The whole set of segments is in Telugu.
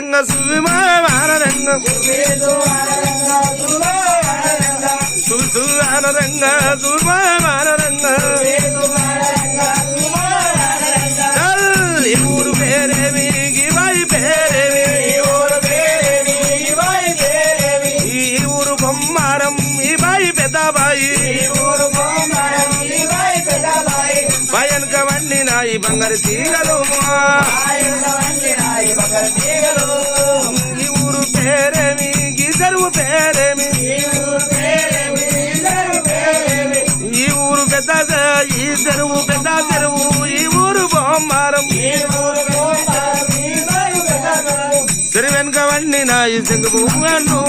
వానరంగ సువిమా వానరంగ వానరంగ సుమా వానరంగ ఈ ఊరు పేరేమి గివాయి పేరేమి ఈ ఊరు బొమ్మారం ఈ బాయి పెద్దబాయి భయనక వండినాయి బంగారు తీగలు ఈ ఊరు పేరేమి గిద్దరు పేరేమి ఈ ఊరు పెద్ద ఈ చెరువు పెద్ద చెరువు ఈ ఊరు బొమ్మారం చెరు వెనుక వండినాయి శంకు పువ్వును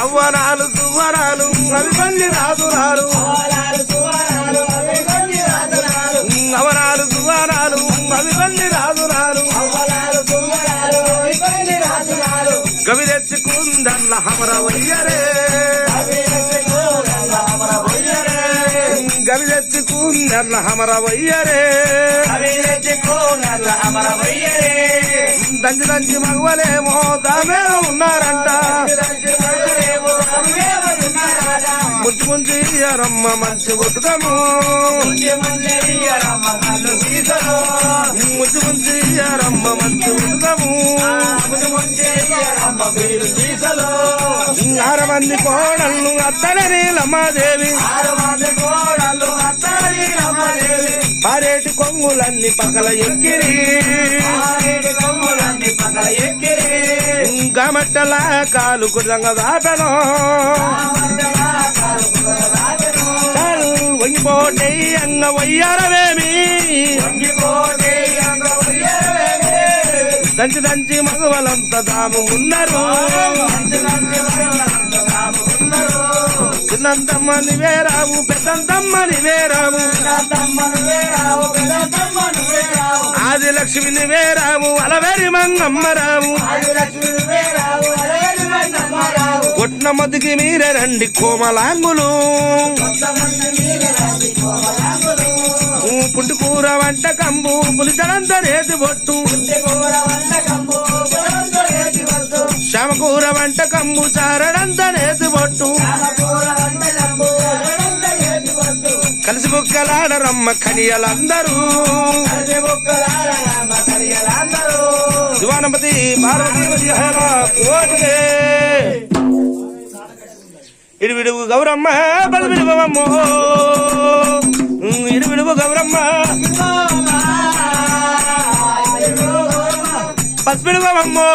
అవ్వరాలు సువ్వరాలు అవి పల్లి రాదురాలు అవరాలు సువ్వరాలు అవి పల్లి రాదురాలు కవి తెచ్చుకుందల్ల హమర వయ్యరే గవి తెచ్చుకుందల్ల హమర వయ్యరే దంచి దంచి మగవలేమో దామే ఉన్నారంట ముంచి ముంచి రమ్మ మంచి ఉతకము ముంచి ముంచి రమ్మ మంచి ఉతకము 6 మంది కోడళ్ళు అత్తలని లమ్మాదేవి పారేటి కొంగులన్నీ పక్కల ఎక్కిరి గమట్టల కాలు కుర్రంగ దాటను వంగిపోటే అంగ వయ్యారవేమి దంచి దంచి మగవలంత దాము ఉన్నారు చిన్నంతమ్మని వేరావు పెద్దంతమ్మని వేరావు ఆదిలక్ష్మిని వేరావు అలవేరి మంగమ్మరావు కొట్న మదికి మీరే రండి కోమలాంగులు పుట్టుకూర వంటకంబు పులిచడంత రేతి బొట్టు శ్యామకూర వంటకంబు చారడంత రేతి బొట్టు కలిసి బుక్కలాడరమ్మ కనియలందరూ శివానంపతి పార్వతీ కోటికే ఇడివిడుగు గౌరమ్మ బలవిడువమ్మో ఇడివిడుగు గౌరమ్మ పసిపిడువమ్మో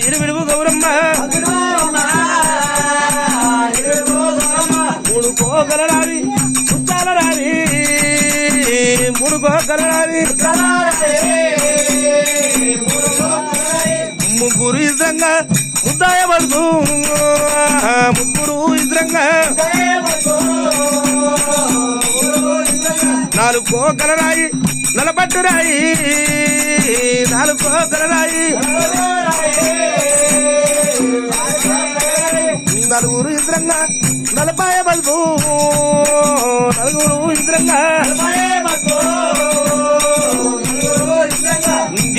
ఇడివిడుగు గౌరమ్మ 3 కోగలరావి ముత్తాలరావి 3 కోగలరావి ముగ్గురు ఇద్రంగా ముద్దాయబడుతూ 3 ఇద్రంగా 4 కోగలరాయి నలపట్టురాయి 4 కోగలరాయి 4 ఇద్రంగా నలపాయ బల్బు 4 ఇద్రంగా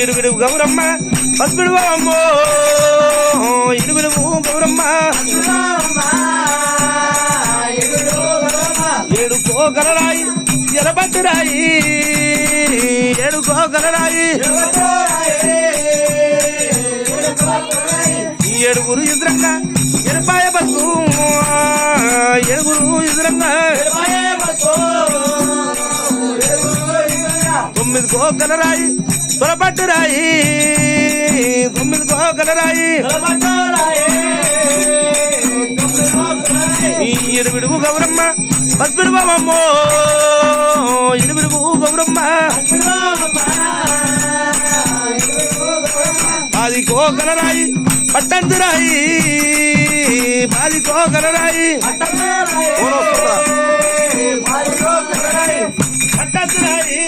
ఇరువిడుగు గౌరమ్మ పసిపిడువమ్మో ఇరువిడుగు గౌరమ్మ 7 కోగలరాయి ఎరబట్టురాయి 7 కోగలరాయి 7 ఇద్రంగా ఎరపాయ బస్సు 7 ఇద్రంగా 9 కోగలరాయి తొలపట్టురాయి 9 కోగలరాయి 7 గౌరమ్మ పసిపిడువమ్మో 7 గౌరమ్మ 10 కోగలరాయి పట్టంతురాయి 10 కోగలరాయి పట్టంతురాయి